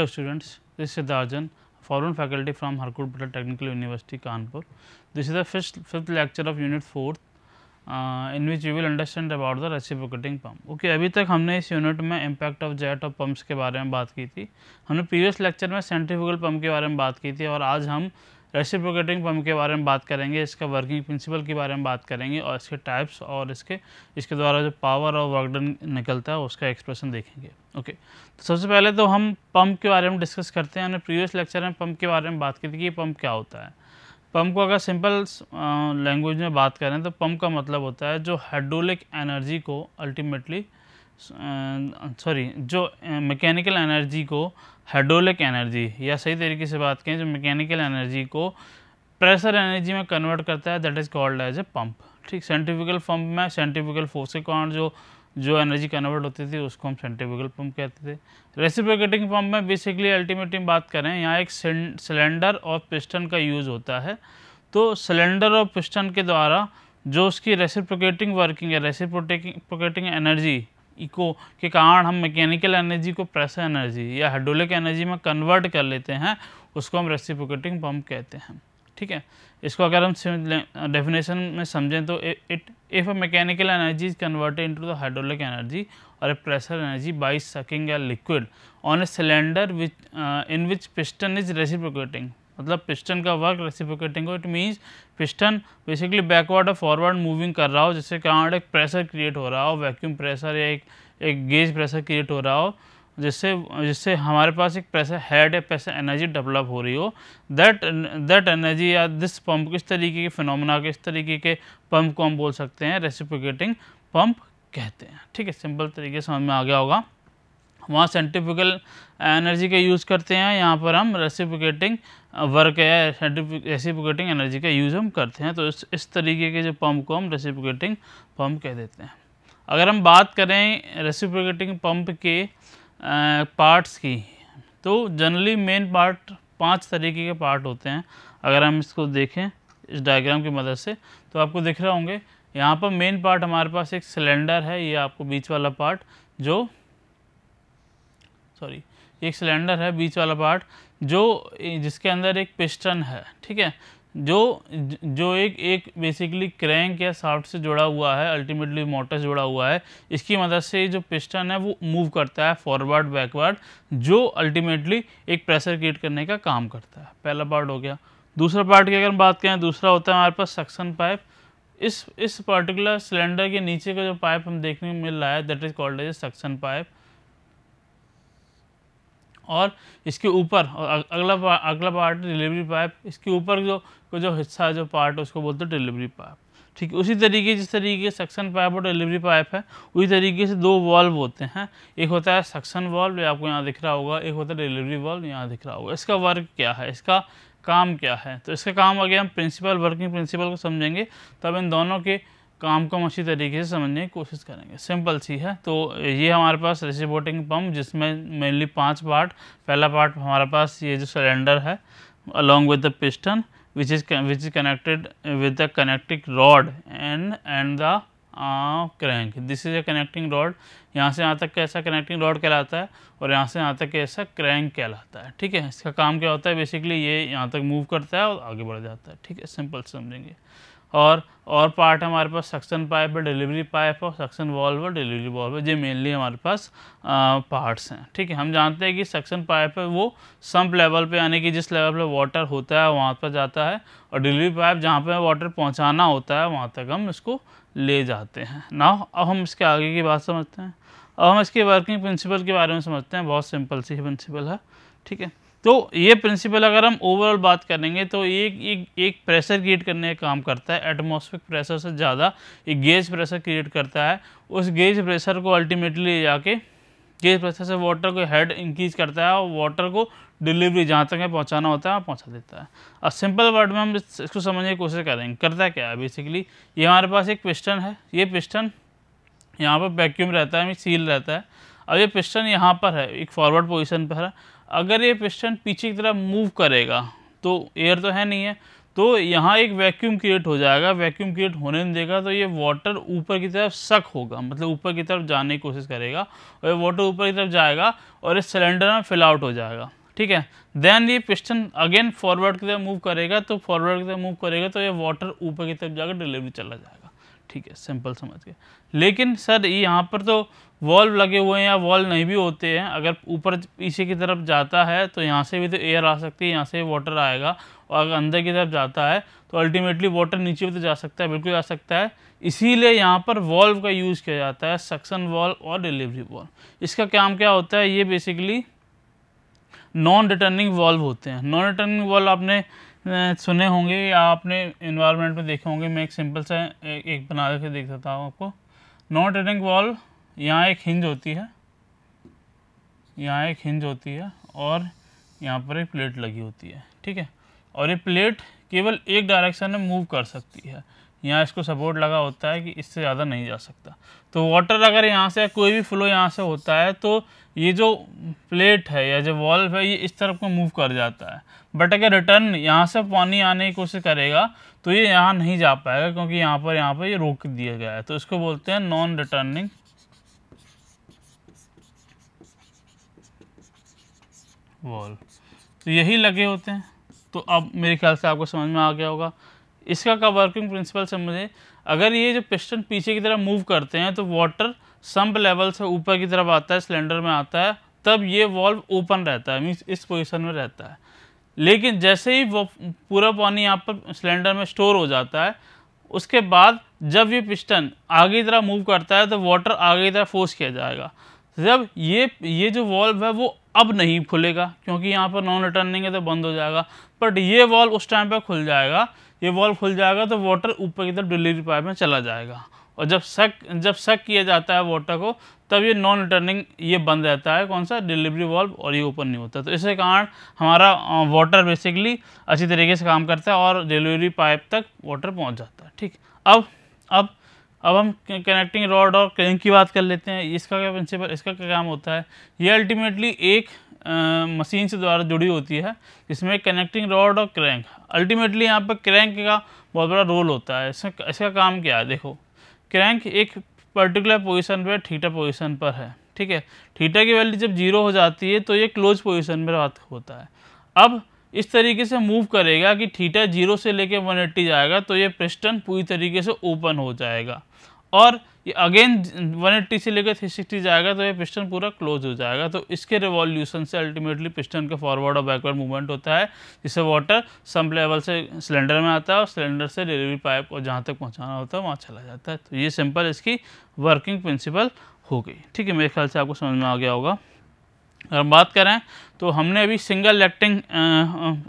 Hello students, this is Siddharjan, foreign faculty from Harcourt Patel Technical University, Kanpur. This is the fifth lecture of Unit 4 in which we will understand about the reciprocating pump. Okay, अभी तक हमने इस unit में impact of jet और pumps के बारे में बात की थी. हमने प्रीवियस लेक्चर में सेंट्रीफ्यूगल पंप के बारे में बात की थी और आज हम रेसिप्रोकेटिंग पंप के बारे में बात करेंगे, इसका वर्किंग प्रिंसिपल के बारे में बात करेंगे और इसके टाइप्स और इसके द्वारा जो पावर और वर्क डन निकलता है उसका एक्सप्रेशन देखेंगे. ओके, तो सबसे पहले तो हम पंप के बारे में डिस्कस करते हैं. हमने प्रीवियस लेक्चर में पंप के बारे में बात की थी कि पंप क्या होता है. पंप को अगर सिंपल लैंग्वेज में बात करें तो पंप का मतलब होता है जो हाइड्रोलिक एनर्जी को अल्टीमेटली जो मैकेनिकल एनर्जी को हाइड्रोलिक एनर्जी या सही तरीके से बात करें जो मैकेनिकल एनर्जी को प्रेशर एनर्जी में कन्वर्ट करता है, that is called as a pump. ठीक, सेंट्रीफ्यूगल पंप में सेंट्रीफ्यूगल फोर्स के कारण जो एनर्जी कन्वर्ट होती थी उसको हम सेंट्रीफ्यूगल पंप कहते थे. रेसिप्रोकेटिंग पंप में बेसिकली अल्टीमेटली बात करें यहाँ एक सिलेंडर और पिस्टन का यूज़ होता है. तो सिलेंडर और पिस्टन के द्वारा जो उसकी रेसिप्रोकेटिंग वर्किंग या रेसिप्रोकेटिंग एनर्जी के कारण हम मैकेनिकल एनर्जी को प्रेशर एनर्जी या हाइड्रोलिक एनर्जी में कन्वर्ट कर लेते हैं, उसको हम रेसिप्रोकेटिंग पंप कहते हैं. ठीक है, इसको अगर हम डेफिनेशन में समझें तो if a mechanical energy is converted into the hydraulic energy और a pressure energy by sucking a liquid on a cylinder in which piston is reciprocating, मतलब पिस्टन का वर्क रेसिप्रोकेटिंग हो. It means piston basically backward और forward moving कर रहा हो जिससे कारण एक प्रेशर क्रिएट हो रहा हो, वैक्यूम प्रेशर या एक गेज प्रेशर क्रिएट हो रहा हो जिससे हमारे पास एक प्रेशर हेड या प्रेशर एनर्जी डेवलप हो रही हो. दैट एनर्जी या दिस पंप किस तरीके के फिनोमेना के इस तरीके के पंप को हम बोल सकते हैं रेसिप्रोकेटिंग पंप कहते हैं. ठीक है, सिंपल तरीके से समझ में आ गया होगा. वहाँ सेंट्रीफ्यूगल एनर्जी का यूज़ करते हैं, यहाँ पर हम रेसिप्रोकेटिंग वर्क या रेसिप्रोकेटिंग एनर्जी का यूज़ हम करते हैं. तो इस तरीके के जो पंप को हम रेसिप्रोकेटिंग पंप कह देते हैं. अगर हम बात करें रेसिप्रोकेटिंग पंप के पार्ट्स की तो जनरली मेन पार्ट 5 तरीके के पार्ट होते हैं. अगर हम इसको देखें इस डायग्राम की मदद से तो आपको दिख रहे होंगे यहाँ पर मेन पार्ट हमारे पास एक सिलेंडर है, ये आपको बीच वाला पार्ट एक सिलेंडर है बीच वाला पार्ट जिसके अंदर एक पिस्टन है. ठीक है, जो एक बेसिकली क्रैंक या शाफ्ट से जुड़ा हुआ है, अल्टीमेटली मोटर से जुड़ा हुआ है. इसकी मदद से जो पिस्टन है वो मूव करता है फॉरवर्ड बैकवर्ड, जो अल्टीमेटली एक प्रेशर क्रिएट करने का काम करता है. पहला पार्ट हो गया. दूसरा पार्ट की अगर हम बात करें, दूसरा होता है हमारे पास सक्शन पाइप. इस पर्टिकुलर सिलेंडर के नीचे का जो पाइप हम देखने को मिल रहा है that is called as suction pipe. और इसके ऊपर अगला पार्ट डिलीवरी पाइप. इसके ऊपर जो हिस्सा जो पार्ट है उसको बोलते हैं डिलीवरी पाइप. ठीक है, उसी तरीके जिस तरीके सक्शन पाइप और डिलीवरी पाइप है उसी तरीके से 2 वाल्व होते हैं. एक होता है सक्शन वाल्व, ये आपको यहाँ दिख रहा होगा, एक होता है डिलीवरी वाल्व, यहाँ दिख रहा होगा. इसका वर्क क्या है, इसका काम क्या है, तो इसका काम अगर हम वर्किंग प्रिंसिपल को समझेंगे तब इन दोनों के काम को हम अच्छी तरीके से समझने की कोशिश करेंगे. सिंपल सी है. तो ये हमारे पास रेसिप्रोकेटिंग पंप जिसमें मेनली 5 पार्ट. पहला पार्ट हमारे पास ये जो सिलेंडर है along with the piston which is connected with the connecting rod and the crank. This is a connecting rod. यहाँ से यहाँ तक कैसा कनेक्टिंग रॉड कहलाता है और यहाँ से यहाँ तक कैसा क्रैंक कहलाता है. ठीक है, इसका काम क्या होता है, बेसिकली ये यहाँ तक मूव करता है और आगे बढ़ जाता है. ठीक है, सिंपल समझेंगे. और पार्ट हमारे पास सक्शन पाइप है, डिलीवरी पाइप और सक्शन वाल्व और डिलीवरी वाल्व है. ये मेनली हमारे पास पार्ट्स हैं. ठीक है, हम जानते हैं कि सक्शन पाइप है वो सम्प लेवल पे यानी कि जिस लेवल पे वाटर होता है वहाँ पर जाता है और डिलीवरी पाइप जहाँ पे वाटर पहुँचाना होता है वहाँ तक हम इसको ले जाते हैं. नाउ अब हम इसके आगे की बात समझते हैं. अब हम इसके वर्किंग प्रिंसिपल के बारे में समझते हैं. बहुत सिंपल सी प्रिंसिपल है. ठीक है, तो ये प्रिंसिपल अगर हम ओवरऑल बात करेंगे तो एक प्रेशर क्रिएट करने का काम करता है. एटमॉस्फेरिक प्रेशर से ज़्यादा एक गेज प्रेशर क्रिएट करता है. उस गेज प्रेशर को अल्टीमेटली ले जाके गेज प्रेशर से वाटर को हेड इंक्रीज करता है और वाटर को डिलीवरी जहाँ तक पहुँचाना होता है वहाँ पहुँचा देता है. अब सिंपल वर्ड में हम इसको समझने की कोशिश करेंगे. करता क्या है, बेसिकली ये हमारे पास एक पिस्टन है. ये पिस्टन यहाँ पर वैक्यूम रहता है, सील रहता है. अब ये पिस्टन यहाँ पर है, एक फॉरवर्ड पोजीशन पर है. अगर ये पिस्टन पीछे की तरफ मूव करेगा तो एयर तो है नहीं है, तो यहाँ एक वैक्यूम क्रिएट हो जाएगा, वैक्यूम क्रिएट होने नहीं देगा तो ये वाटर ऊपर की तरफ सक होगा, मतलब ऊपर की तरफ जाने की कोशिश करेगा और ये वाटर ऊपर की तरफ जाएगा और इस सिलेंडर में फिल आउट हो जाएगा, ठीक है। देन ये पिस्टन अगेन फॉरवर्ड की तरफ मूव करेगा, तो फॉरवर्ड की तरफ मूव करेगा तो ये वाटर ऊपर की तरफ जाकर डिलीवरी चला जाएगा, ठीक है, सिंपल समझ के। लेकिन सर यहाँ पर तो वॉल्व लगे हुए हैं या वॉल्व नहीं भी होते हैं, अगर ऊपर पीछे की तरफ जाता है तो यहाँ से भी तो एयर आ सकती है, यहाँ से वाटर आएगा, और अगर अंदर की तरफ जाता है तो अल्टीमेटली वाटर नीचे भी तो जा सकता है, बिल्कुल जा सकता है। इसीलिए यहाँ पर वॉल्व का यूज़ किया जाता है, सक्शन वॉल्व और डिलीवरी वॉल्व। इसका काम क्या होता है, ये बेसिकली नॉन रिटर्निंग वॉल्व होते हैं। नॉन रिटर्निंग वॉल्व आपने सुने होंगे या आपने इन्वायरमेंट में देखे होंगे। मैं एक सिंपल सा एक बना के देख सकता हूँ आपको। नॉन रिटर्निंग वॉल्व, यहाँ एक हिंज होती है, यहाँ एक हिंज होती है और यहाँ पर एक प्लेट लगी होती है, ठीक है। और ये प्लेट केवल एक डायरेक्शन में मूव कर सकती है, यहाँ इसको सपोर्ट लगा होता है कि इससे ज़्यादा नहीं जा सकता। तो वाटर अगर यहाँ से कोई भी फ्लो यहाँ से होता है तो ये जो प्लेट है या जो वॉल्व है ये इस तरफ को मूव कर जाता है। बट अगर रिटर्न यहाँ से पानी आने की कोशिश करेगा तो ये यहाँ नहीं जा पाएगा, क्योंकि यहाँ पर ये रोक दिया गया है। तो इसको बोलते हैं नॉन रिटर्निंग वॉल्व। तो यही लगे होते हैं। तो अब मेरे ख्याल से आपको समझ में आ गया होगा। इसका का वर्किंग प्रिंसिपल समझे, अगर ये जो पिस्टन पीछे की तरफ मूव करते हैं तो वाटर सम्प लेवल से ऊपर की तरफ आता है, सिलेंडर में आता है, तब ये वॉल्व ओपन रहता है, मीन्स इस पोजीशन में रहता है। लेकिन जैसे ही वो पूरा पानी यहाँ पर सिलेंडर में स्टोर हो जाता है, उसके बाद जब ये पिस्टन आगे की तरफ मूव करता है तो वाटर आगे की तरफ फोर्स किया जाएगा। जब ये जो वॉल्व है वो अब नहीं खुलेगा, क्योंकि यहाँ पर नॉन रिटर्निंग है तो बंद हो जाएगा। बट ये वॉल्व उस टाइम पर खुल जाएगा, ये वॉल्व खुल जाएगा तो वाटर ऊपर की तरफ डिलीवरी पाइप में चला जाएगा। और जब सक किया जाता है वाटर को, तब ये नॉन रिटर्निंग ये बंद रहता है, कौन सा, डिलीवरी वॉल्व, और ये ओपन नहीं होता। तो इसके कारण हमारा वाटर बेसिकली अच्छी तरीके से काम करता है और डिलीवरी पाइप तक वाटर पहुंच जाता है, ठीक। अब हम कनेक्टिंग रॉड और क्रैंक की बात कर लेते हैं। इसका क्या प्रिंसिपल, इसका क्या काम होता है। ये अल्टीमेटली एक मशीन से द्वारा जुड़ी होती है, जिसमें कनेक्टिंग रॉड और क्रैंक, अल्टीमेटली यहाँ पर क्रैंक का बहुत बड़ा रोल होता है। इसका काम क्या है, देखो, क्रैंक एक पर्टिकुलर पोजीशन पर, थीटा पोजीशन पर है, ठीक है। थीटा की वैल्यू जब 0 हो जाती है तो ये क्लोज पोजीशन में बात होता है। अब इस तरीके से मूव करेगा कि थीटा 0 से लेकर 180 जाएगा, तो ये पिस्टन पूरी तरीके से ओपन हो जाएगा। और ये अगेन 180 से लेकर 360 जाएगा तो ये पिस्टन पूरा क्लोज हो जाएगा। तो इसके रिवॉल्यूशन से अल्टीमेटली पिस्टन का फॉरवर्ड और बैकवर्ड मूवमेंट होता है, जिससे वाटर सम्प लेवल से सिलेंडर में आता है और सिलेंडर से डिलीवरी पाइप और जहाँ तक पहुँचाना होता है वहाँ चला जाता है। तो ये सिंपल इसकी वर्किंग प्रिंसिपल हो गई, ठीक है। मेरे ख्याल से आपको समझ में आ गया होगा। अगर बात करें तो हमने अभी सिंगल एक्टिंग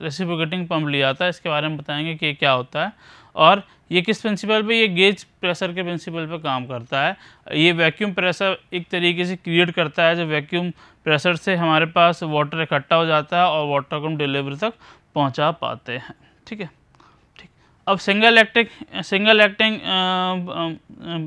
रेसिप्रोकेटिंग पंप लिया था, इसके बारे में बताएंगे कि क्या होता है और ये किस प्रिंसिपल पे, ये गेज प्रेशर के प्रिंसिपल पे काम करता है। ये वैक्यूम प्रेशर एक तरीके से क्रिएट करता है, जो वैक्यूम प्रेशर से हमारे पास वाटर इकट्ठा हो जाता है और वाटर को हम डिलीवरी तक पहुंचा पाते हैं, ठीक है। ठीक, अब सिंगल एक्टिंग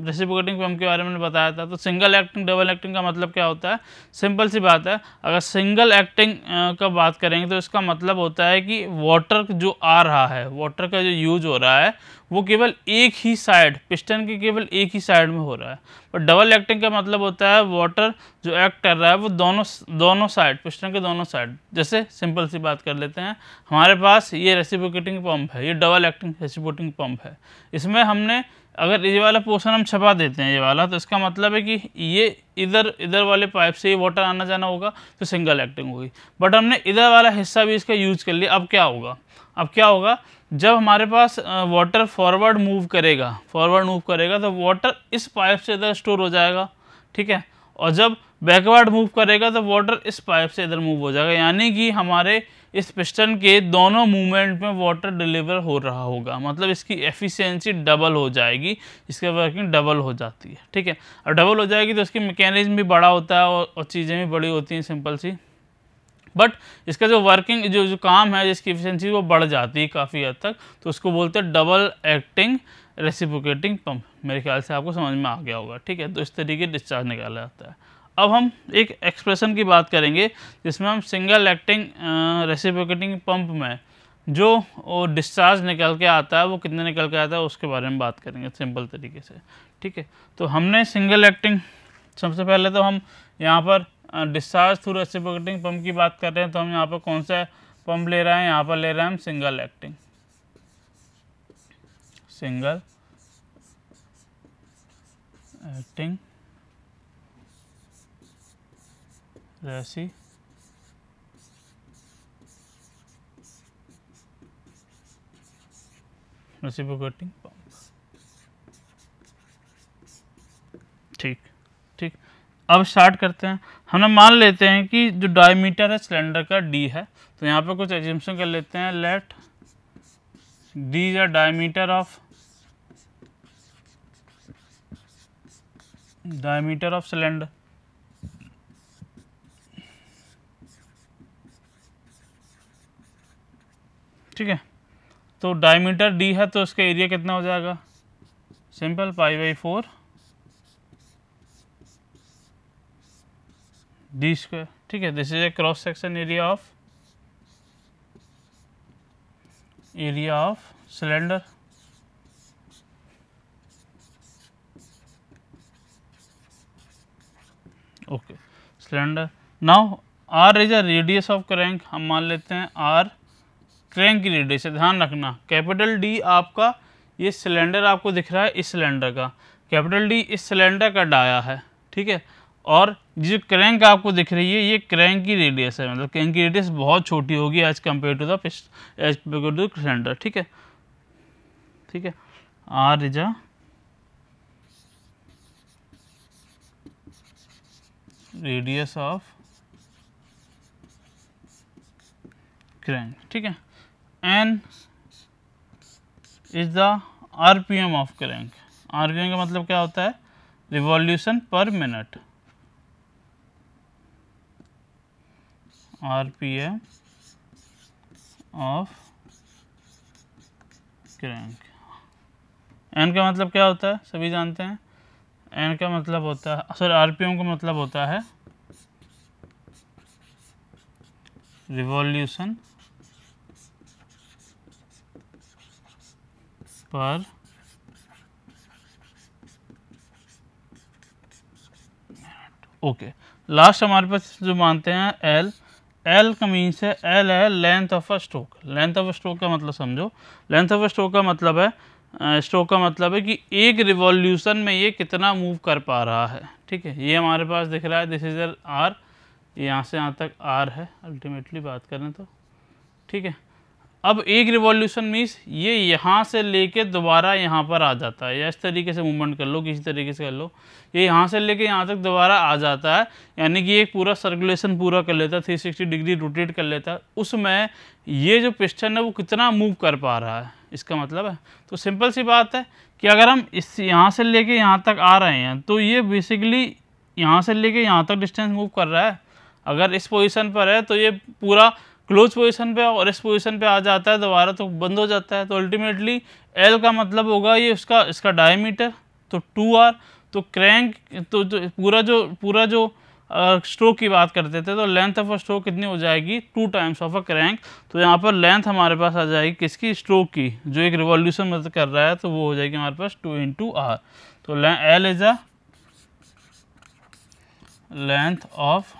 रेसिप्रोकेटिंग पंप के बारे में बताया था। तो सिंगल एक्टिंग डबल एक्टिंग का मतलब क्या होता है, सिंपल सी बात है। अगर सिंगल एक्टिंग का बात करेंगे तो इसका मतलब होता है कि वाटर जो आ रहा है, वाटर का जो यूज हो रहा है वो केवल एक ही साइड, पिस्टन के केवल एक ही साइड में हो रहा है। पर डबल एक्टिंग का मतलब होता है वाटर जो एक्ट कर रहा है वो दोनों साइड, पिस्टन के दोनों साइड। जैसे सिंपल सी बात कर लेते हैं, हमारे पास ये रेसिप्रोकेटिंग पंप है, ये डबल एक्टिंग रेसिप्रोकेटिंग पंप है। इसमें हमने अगर ये वाला पोर्शन हम छपा देते हैं ये वाला, तो इसका मतलब है कि ये इधर वाले पाइप से ये वाटर आना जाना होगा तो सिंगल एक्टिंग होगी। बट हमने इधर वाला हिस्सा भी इसका यूज कर लिया। अब क्या होगा, जब हमारे पास वाटर फॉरवर्ड मूव करेगा तो वाटर इस पाइप से इधर स्टोर हो जाएगा, ठीक है। और जब बैकवर्ड मूव करेगा तो वाटर इस पाइप से इधर मूव हो जाएगा, यानी कि हमारे इस पिस्टन के दोनों मूवमेंट में वाटर डिलीवर हो रहा होगा। मतलब इसकी एफिशिएंसी डबल हो जाएगी, इसकी वर्किंग डबल हो जाती है, ठीक है। और डबल हो जाएगी तो इसकी मैकेनिज्म भी बड़ा होता है और चीज़ें भी बड़ी होती हैं, सिंपल सी। बट इसका जो वर्किंग जो काम है, जिसकी एफिशिएंसी वो बढ़ जाती है काफ़ी हद तक, तो उसको बोलते हैं डबल एक्टिंग रेसिप्रोकेटिंग पंप। मेरे ख्याल से आपको समझ में आ गया होगा, ठीक है। तो इस तरीके डिस्चार्ज निकाला जाता है। अब हम एक एक्सप्रेशन की बात करेंगे जिसमें हम सिंगल एक्टिंग रेसिप्रोकेटिंग पंप में जो वो डिस्चार्ज निकल के आता है वो कितने निकल के आता है उसके बारे में बात करेंगे सिंपल तरीके से, ठीक है। तो हमने सिंगल एक्टिंग, सबसे पहले तो हम यहाँ पर डिस्चार्ज थ्रू रेसिप्रोकेटिंग पंप की बात कर रहे हैं, तो हम यहाँ पर कौन सा पंप ले रहे हैं, यहाँ पर ले रहे हैं हम single acting, single acting reciprocating pump, ठीक ठीक। अब स्टार्ट करते हैं। हम मान लेते हैं कि जो डायमीटर है सिलेंडर का डी है, तो यहाँ पे कुछ एज्यूम्पशन कर लेते हैं। Let D is diameter of cylinder, ठीक है। तो डायमीटर डी है तो उसका एरिया कितना हो जाएगा, सिंपल π/4 डी स्क्वायर, ठीक है। This is a cross section area of cylinder, okay cylinder. Now R is a radius of crank, हम मान लेते हैं आर क्रैंक की रेडियस है। ध्यान रखना कैपिटल डी आपका, ये सिलेंडर आपको दिख रहा है इस सिलेंडर का, कैपिटल डी इस सिलेंडर का डाया है, ठीक है। और जो क्रैंक आपको दिख रही है ये क्रैंक की रेडियस है, मतलब क्रैंक की रेडियस बहुत छोटी होगी as compare to the cylinder, ठीक है, ठीक है। R is a radius of crank, ठीक है। N is the RPM of crank, RPM का मतलब क्या होता है, revolution per minute, RPM of crank. N का मतलब क्या होता है, सभी जानते हैं। एन का मतलब होता है, सॉरी आरपीएम का मतलब होता है रिवॉल्यूशन पर ओके। लास्ट हमारे पास जो मानते हैं एल, एल का मीन्स है, एल है length of a stroke. Length of a stroke का मतलब समझो, लेंथ ऑफ अ स्ट्रोक का मतलब है, स्ट्रोक का मतलब है कि एक रिवॉल्यूशन में ये कितना मूव कर पा रहा है, ठीक है। ये हमारे पास दिख रहा है, दिस इज आर, यहाँ से यहाँ तक आर है अल्टीमेटली बात करें तो, ठीक है। अब एक रिवॉल्यूशन मीन्स ये यहाँ से लेके दोबारा यहाँ पर आ जाता है, या इस तरीके से मूवमेंट कर लो, किसी तरीके से कर लो, ये यहाँ से लेके यहाँ तक दोबारा आ जाता है, यानी कि एक पूरा सर्कुलेशन पूरा कर लेता है, 360 डिग्री रोटेट कर लेता है। उसमें ये जो पिस्टन है वो कितना मूव कर पा रहा है, इसका मतलब है। तो सिंपल सी बात है कि अगर हम इस यहाँ से लेके यहाँ तक आ रहे हैं तो ये बेसिकली यहाँ से लेके यहाँ तक डिस्टेंस मूव कर रहा है। अगर इस पोजीशन पर है तो ये पूरा क्लोज पोजीशन पे, और इस पोजीशन पे आ जाता है दोबारा तो बंद हो जाता है। तो अल्टीमेटली एल का मतलब होगा ये उसका, इसका डायमीटर, तो 2r। तो क्रैंक, तो जो पूरा जो स्ट्रोक की बात करते थे तो लेंथ ऑफ अ स्ट्रोक कितनी हो जाएगी, 2 टाइम्स ऑफ अ क्रैंक। तो यहाँ पर लेंथ हमारे पास आ जाएगी किसकी, स्ट्रोक की, जो एक रिवॉल्यूशन मतलब कर रहा है, तो वो हो जाएगी हमारे पास 2 × r। तो L is a length of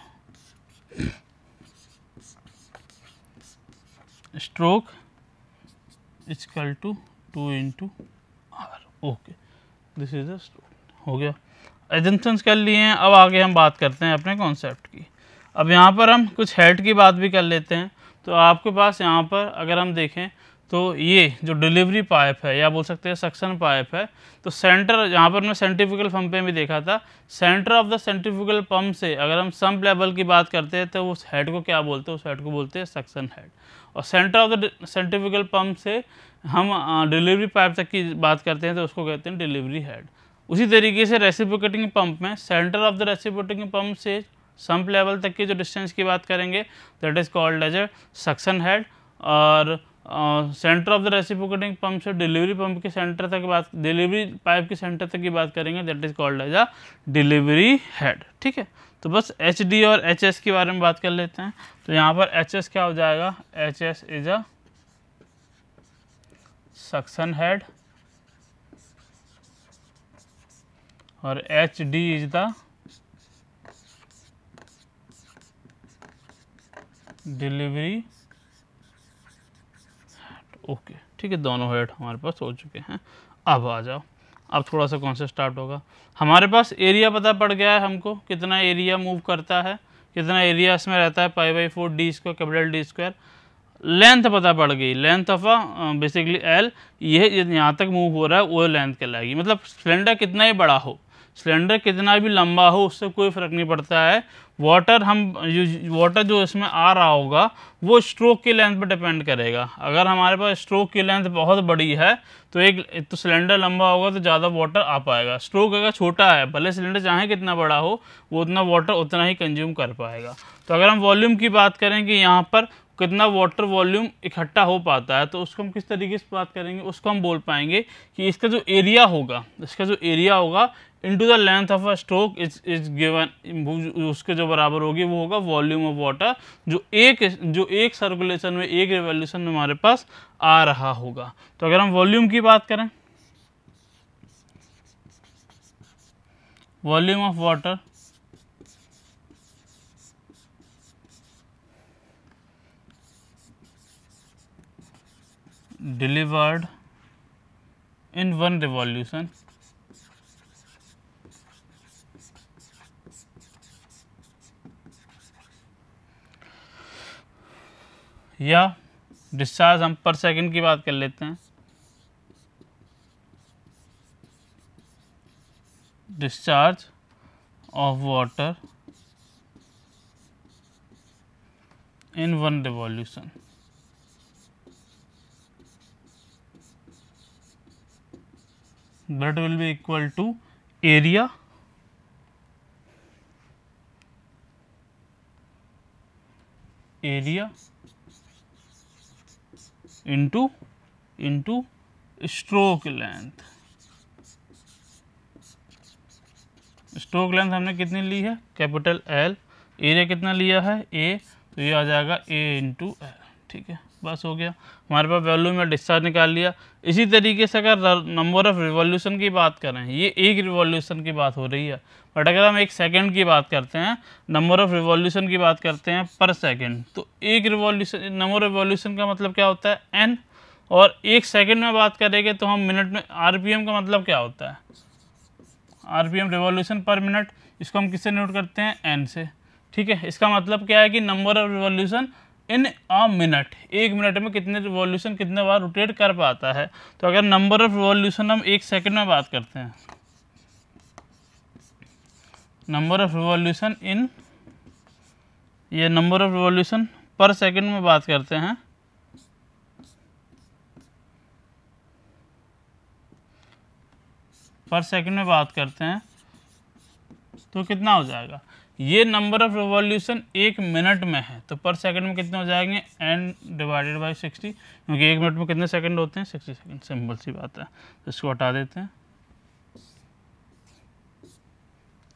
stroke equal to 2 × r, okay this is a stroke. हो गया, एजम्पशंस कर लिए हैं। अब आगे हम बात करते हैं अपने कॉन्सेप्ट की। अब यहाँ पर हम कुछ हेड की बात भी कर लेते हैं। तो आपके पास यहाँ पर अगर हम देखें तो ये जो डिलीवरी पाइप है, या बोल सकते हैं सक्शन पाइप है, तो सेंटर, यहाँ पर मैं सेंट्रीफ्यूगल पंप पे भी देखा था, centre of the centrifugal pump से अगर हम सम्प लेवल की बात करते हैं तो उस हेड को क्या बोलते हैं, उस हेड को बोलते हैं सक्शन हेड। और centre of the centrifugal pump से हम डिलीवरी पाइप तक की बात करते हैं तो उसको कहते हैं डिलीवरी हेड। उसी तरीके से रेसिप्रोकेटिंग पंप में centre of the reciprocating pump से सम्प लेवल तक की जो डिस्टेंस की बात करेंगे that is called as a suction head. और centre of the reciprocating pump से डिलीवरी पंप के सेंटर तक बात, डिलीवरी पाइप के सेंटर तक की बात करेंगे that is called as a delivery head, ठीक है। तो बस एच डी और एच एस के बारे में बात कर लेते हैं। तो यहाँ पर एच एस क्या हो जाएगा, H S is a suction head और H D is the delivery. Okay ठीक है, दोनों हेड हमारे पास हो चुके हैं। अब आ जाओ, अब थोड़ा सा कौन सा स्टार्ट होगा। हमारे पास एरिया पता पड़ गया है हमको, कितना एरिया मूव करता है, कितना एरिया इसमें रहता है, π/4 D square, capital D square. Length पता पड़ गई, लेंथ ऑफ बेसिकली एल, ये यहाँ तक मूव हो रहा है वो लेंथ कहलाएगी। मतलब सिलेंडर कितना ही बड़ा हो, सिलेंडर कितना भी लंबा हो, उससे कोई फ़र्क नहीं पड़ता है। वाटर जो इसमें आ रहा होगा वो स्ट्रोक की लेंथ पर डिपेंड करेगा। अगर हमारे पास स्ट्रोक की लेंथ बहुत बड़ी है तो एक तो सिलेंडर लंबा होगा तो ज़्यादा वाटर आ पाएगा। स्ट्रोक अगर छोटा है, भले सिलेंडर चाहे कितना बड़ा हो, वो उतना वाटर उतना ही कंज्यूम कर पाएगा। तो अगर हम वॉल्यूम की बात करें कि यहाँ पर कितना वाटर वॉल्यूम इकट्ठा हो पाता है, तो उसको हम किस तरीके से बात करेंगे, उसको हम बोल पाएंगे कि इसका जो एरिया होगा into the length of a stroke is given, उसके जो बराबर होगी वो होगा वॉल्यूम ऑफ वाटर जो एक सर्कुलेशन में, एक रिवॉल्यूशन में हमारे पास आ रहा होगा। तो अगर हम वॉल्यूम की बात करें, volume of water delivered in one revolution या डिस्चार्ज, हम पर सेकंड की बात कर लेते हैं। Discharge of water in one revolution, that will be equal to area into stroke length। Stroke length हमने कितनी ली है, कैपिटल एल। एरिया कितना लिया है, ए, तो ये आ जाएगा ए इंटू एल। ठीक है, बस हो गया, हमारे पास वैल्यू में डिस्चार्ज निकाल लिया। इसी तरीके से अगर नंबर ऑफ रिवॉल्यूशन की बात करें, ये एक रिवॉल्यूशन की बात हो रही है, बट अगर हम एक सेकंड की बात करते हैं, नंबर ऑफ रिवॉल्यूशन की बात करते हैं पर सेकंड, तो एक रिवॉल्यूशन, नंबर ऑफ रिवॉल्यूशन का मतलब क्या होता है, एन। और एक सेकंड में बात करेंगे तो हम मिनट में, आरपीएम का मतलब क्या होता है, आरपीएम रिवॉल्यूशन पर मिनट, इसको हम किससे नोट करते हैं, एन से। ठीक है, इसका मतलब क्या है कि number of revolution in a minute, एक मिनट में कितने रिवॉल्यूशन, कितने बार रोटेट कर पाता है। तो अगर नंबर ऑफ रिवॉल्यूशन हम एक सेकंड में बात करते हैं, नंबर ऑफ रिवॉल्यूशन इन, ये नंबर ऑफ रिवॉल्यूशन पर सेकंड में बात करते हैं, पर सेकंड में बात करते हैं, तो कितना हो जाएगा, ये नंबर ऑफ रिवॉल्यूशन एक मिनट में है, तो पर सेकंड में कितने हो जाएंगे, n डिवाइडेड बाई 60, क्योंकि एक मिनट में कितने सेकंड होते हैं, 60 सेकंड। सिंपल सी बात है, तो इसको हटा देते हैं।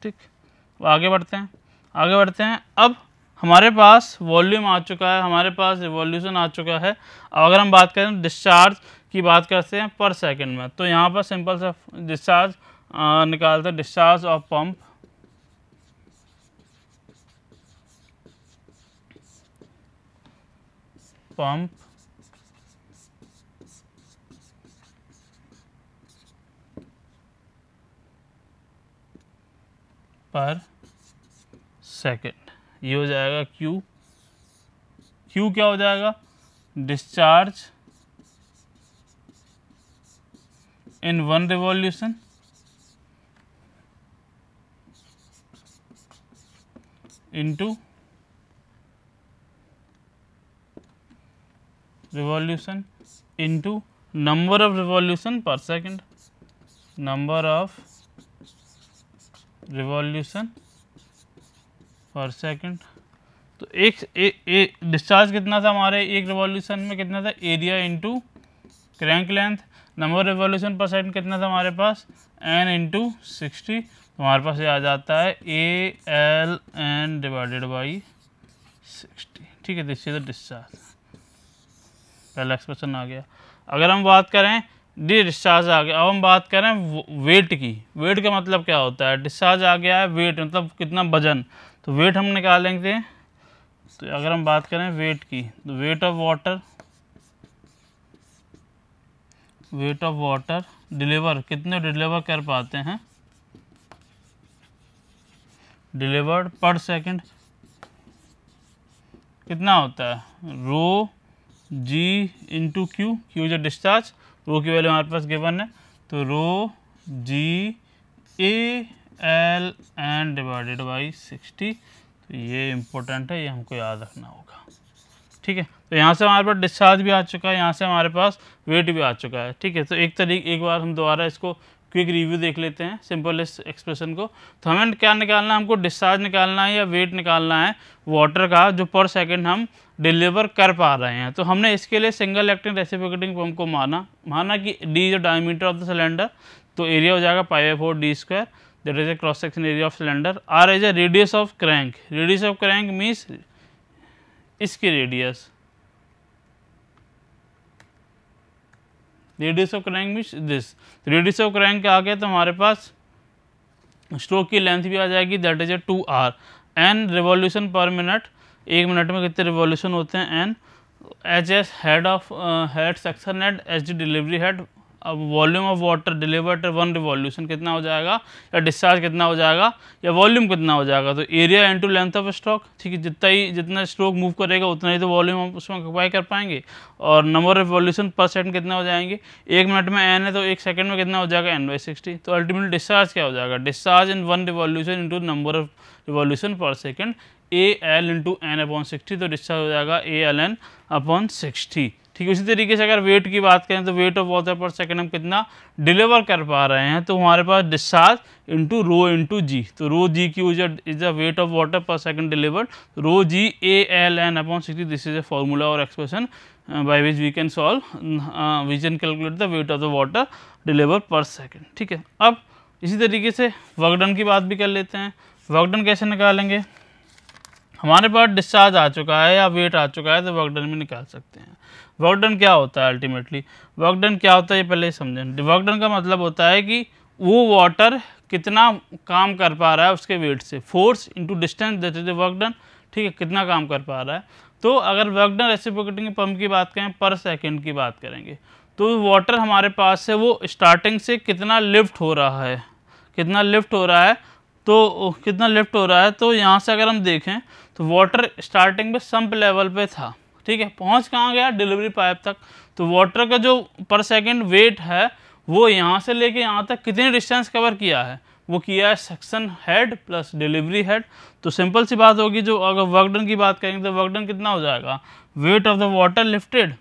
ठीक, आगे बढ़ते हैं। अब हमारे पास वॉल्यूम आ चुका है, हमारे पास रिवॉल्यूशन आ चुका है। अब अगर हम बात करें डिस्चार्ज की बात करते हैं पर सेकंड में, तो यहाँ पर सिंपल सा डिस्चार्ज निकालते हैं, डिस्चार्ज ऑफ पंप पर सेकंड, ये हो जाएगा Q क्या हो जाएगा, discharge in one revolution into revolution into number of revolution पर सेकंड, नंबर ऑफ रिवॉल्यूशन पर सेकंड। तो एक डिस्चार्ज कितना था हमारे एक रिवॉल्यूशन में, कितना था, area into crank length. Number revolution पर सेकंड कितना था हमारे पास, n इंटू 60, तो हमारे पास ये आ जाता है ALN डिवाइडेड बाई 60। ठीक है, दिस इज द डिस्चार्ज, पहला एक्सप्रेशन आ गया। अगर हम बात करें डिस्चार्ज आ गया, अब हम बात करें वेट की। वेट का मतलब क्या होता है, डिस्चार्ज आ गया है, वेट मतलब कितना वजन, तो वेट हम निकालेंगे। तो अगर हम बात करें वेट की, तो वेट ऑफ वाटर डिलीवर, कितने डिलीवर कर पाते हैं, डिलीवर्ड पर सेकंड कितना होता है, rho g into Q, Q जो डिस्चार्ज, रो की वैल्यू हमारे पास गिवन है, तो rho g A L N divided by 60। तो ये इम्पोर्टेंट है, ये हमको याद रखना होगा। ठीक है, तो यहाँ से हमारे पास डिस्चार्ज भी आ चुका है, यहाँ से हमारे पास वेट भी आ चुका है। ठीक है, तो एक बार हम दोबारा इसको क्विक रिव्यू देख लेते हैं सिंपल इस एक्सप्रेशन को। तो हमें क्या निकालना है, हमको डिस्चार्ज निकालना है या वेट निकालना है वाटर का जो पर सेकंड हम डिलीवर कर पा रहे हैं। तो हमने इसके लिए सिंगल एक्टिंग रेसिप्रोकेटिंग पंप को माना कि डी जो डायमीटर ऑफ द सिलेंडर, तो एरिया हो जाएगा π/4 D square, that is a cross section area of cylinder. R is a radius of crank, radius of crank means इसकी radius, radius of crank means this, radius of crank आ गया तो हमारे पास stroke की length भी आ जाएगी, that is a 2r। N revolution per minute, एक मिनट में कितने रिवॉल्यूशन होते हैं, N. H S head section head, H D delivery head. अब volume of water delivered 1 revolution कितना हो जाएगा, या डिस्चार्ज कितना हो जाएगा, या वॉल्यूम कितना हो जाएगा, तो area into length of stroke. ठीक है, जितना स्ट्रोक मूव करेगा उतना ही तो वॉल्यूम हम उसमें ऑक्यूपाई कर पाएंगे। और नंबर ऑफ रिवॉल्यूशन पर सेकंड कितना हो जाएंगे, एक मिनट में एन है तो एक सेकंड में कितना हो जाएगा, n/60। तो अल्टीमेटली डिस्चार्ज क्या हो जाएगा, discharge in 1 revolution into number of revolution पर सेकंड, AL इंटू n/60। तो डिस्चार्ज हो जाएगा ALN/60। ठीक है, उसी तरीके से अगर वेट की बात करें तो weight of water per second हम कितना डिलीवर कर पा रहे हैं, तो हमारे पास discharge into rho into g, तो रो जी की is the weight of water per second delivered, rho g ALN/60। This is a formula और expression by which we can calculate the weight of the water deliver per second. ठीक है, अब इसी तरीके से work done की बात भी कर लेते हैं। वर्क डन कैसे निकालेंगे, हमारे पास डिस्चार्ज आ चुका है या वेट आ चुका है तो वर्क डन भी निकाल सकते हैं। वर्क डन क्या होता है, अल्टीमेटली वर्क डन क्या होता है ये पहले समझें। वर्क डन का मतलब होता है कि वो वाटर कितना काम कर पा रहा है उसके वेट से, force into distance, that is work done. ठीक है, कितना काम कर पा रहा है। तो अगर वर्क डन रेसिप्रोकेटिंग पंप की बात करें, पर सेकेंड की बात करेंगे, तो वाटर हमारे पास से वो स्टार्टिंग से कितना लिफ्ट हो रहा है, कितना लिफ्ट हो रहा है, तो कितना लिफ्ट हो रहा है। तो यहाँ से अगर हम देखें तो वाटर स्टार्टिंग में सम्प लेवल पे था, ठीक है, पहुँच कहाँ गया, डिलीवरी पाइप तक। तो वाटर का जो पर सेकंड वेट है वो यहाँ से लेके यहाँ तक कितनी डिस्टेंस कवर किया है, वो किया है suction head plus delivery head. तो सिंपल सी बात होगी, जो अगर वर्क डन की बात करेंगे तो वर्क डन कितना हो जाएगा, weight of the water lifted,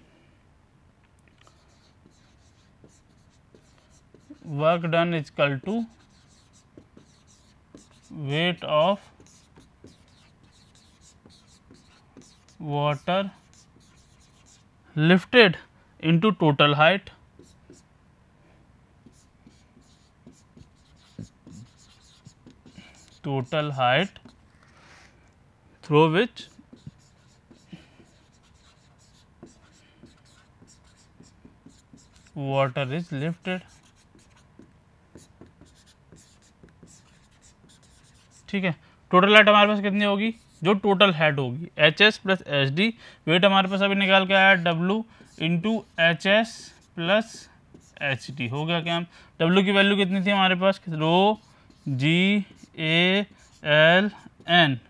work done is equal to weight of water lifted into total height, through which water is lifted। ठीक है, टोटल हाइट हमारे पास कितनी होगी, जो टोटल हेड होगी HS प्लस HD, वेट हमारे पास अभी निकाल के आया W into HS plus HD हो गया क्या। W की वैल्यू कितनी थी हमारे पास, रो GALN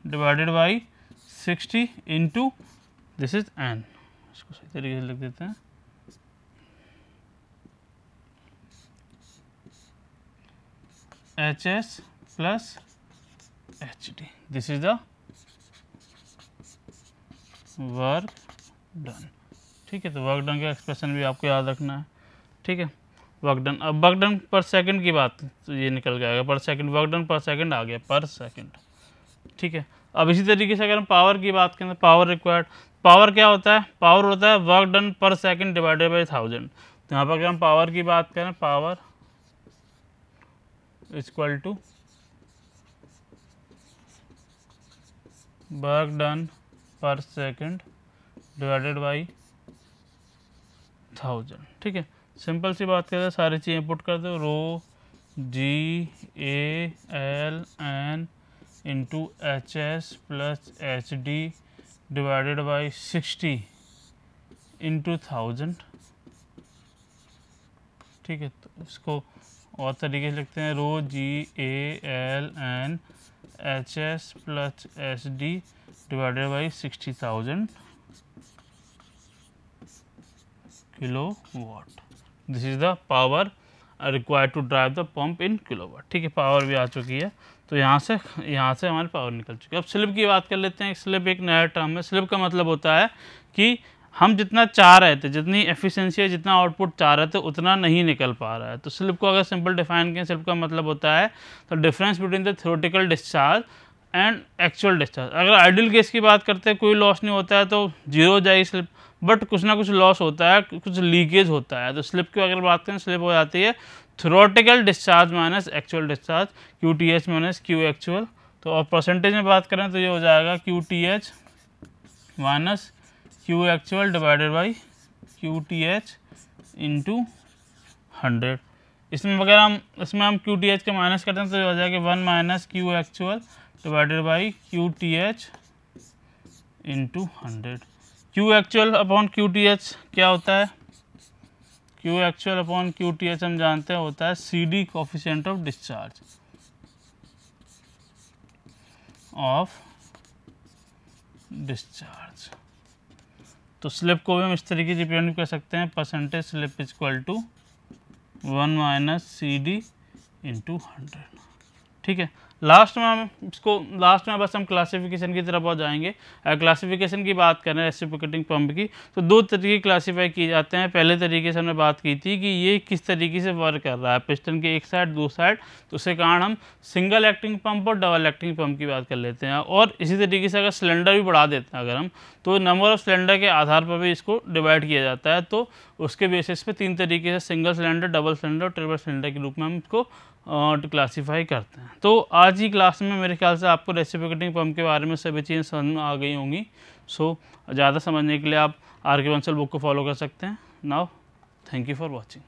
divided by 60 into this is N। इसको सही तरीके से लिख देते हैं, HS plus HD, this is the work done. ठीक है, तो वर्क डन का एक्सप्रेशन भी आपको याद रखना है। ठीक है, वर्क डन। अब वर्क डन पर सेकंड की बात, तो ये निकल के आएगा पर second, work done per second आ गया पर सेकंड। ठीक है, अब इसी तरीके से अगर हम पावर की बात करें, पावर रिक्वायर्ड, पावर क्या होता है, पावर होता है work done per second divided by 1000। तो यहाँ पर अगर हम पावर की बात करें, power equal to work done per second divided by 2000। ठीक है, सिंपल सी बात करते हैं, सारी चीज़ें पुट कर दो, रो GALN into HS plus HD divided by 60 into 1000। ठीक है, तो इसको और तरीके से लिखते हैं, rho GALN HS plus HD divided by 60,000 kilowatt. This is the power required to drive the pump in kilowatt. ठीक है, पावर भी आ चुकी है, तो यहाँ से हमारी पावर निकल चुकी है। अब स्लिप की बात कर लेते हैं। स्लिप एक नया टर्म है। स्लिप का मतलब होता है कि हम जितना चाह रहे थे, जितनी एफिशिएंसी है, जितना आउटपुट चाह रहे थे, उतना नहीं निकल पा रहा है। तो स्लिप को अगर सिंपल डिफाइन करें, स्लिप का मतलब होता है the difference between the theoretical discharge and actual discharge. अगर आइडियल केस की बात करते हैं, कोई लॉस नहीं होता है तो जीरो हो जाएगी स्लिप, बट कुछ ना कुछ लॉस होता है, कुछ लीकेज होता है। तो स्लिप की अगर बात करें, स्लिप हो जाती है theoretical discharge minus actual discharge, QTH minus Q actual. तो और परसेंटेज में बात करें तो ये हो जाएगा QTH minus Q actual divided by QTH into 100। इसमें अगर हम QTH के माइनस करते हैं तो ये हो जाएगा 1 minus Q actual divided by QTH into 100। Q actual upon QTH क्या होता है? Q एक्चुअल अपॉन QTH हम जानते हैं होता है CD कोफिशिएंट ऑफ डिस्चार्ज तो स्लिप को भी हम इस तरीके से रिप्रेजेंट कर सकते हैं, percentage slip is equal to 1 minus CD into 100। ठीक है, लास्ट में बस हम क्लासिफिकेशन की तरफ आ जाएंगे। क्लासिफिकेशन की बात करें रेसिप्रोकेटिंग पंप की, तो दो तरीके क्लासीफाई किए जाते हैं। पहले तरीके से हमने बात की थी कि ये किस तरीके से वर्क कर रहा है, पिस्टन के एक साइड दो साइड, तो उसके कारण हम सिंगल एक्टिंग पंप और डबल एक्टिंग पंप की बात कर लेते हैं। और इसी तरीके से अगर सिलेंडर भी बढ़ा देते हैं अगर हम, तो नंबर ऑफ सिलेंडर के आधार पर भी इसको डिवाइड किया जाता है। तो उसके बेसिस पे तीन तरीके से सिंगल सिलेंडर, डबल सिलेंडर और ट्रिपल सिलेंडर के रूप में हम इसको क्लासीफाई करते हैं। तो आज की क्लास में मेरे ख्याल से आपको रेसिप्रोकेटिंग पंप के बारे में सभी चीज़ें समझ में आ गई होंगी। सो ज़्यादा समझने के लिए आप RK बंसल बुक को फॉलो कर सकते हैं। Now thank you for watching.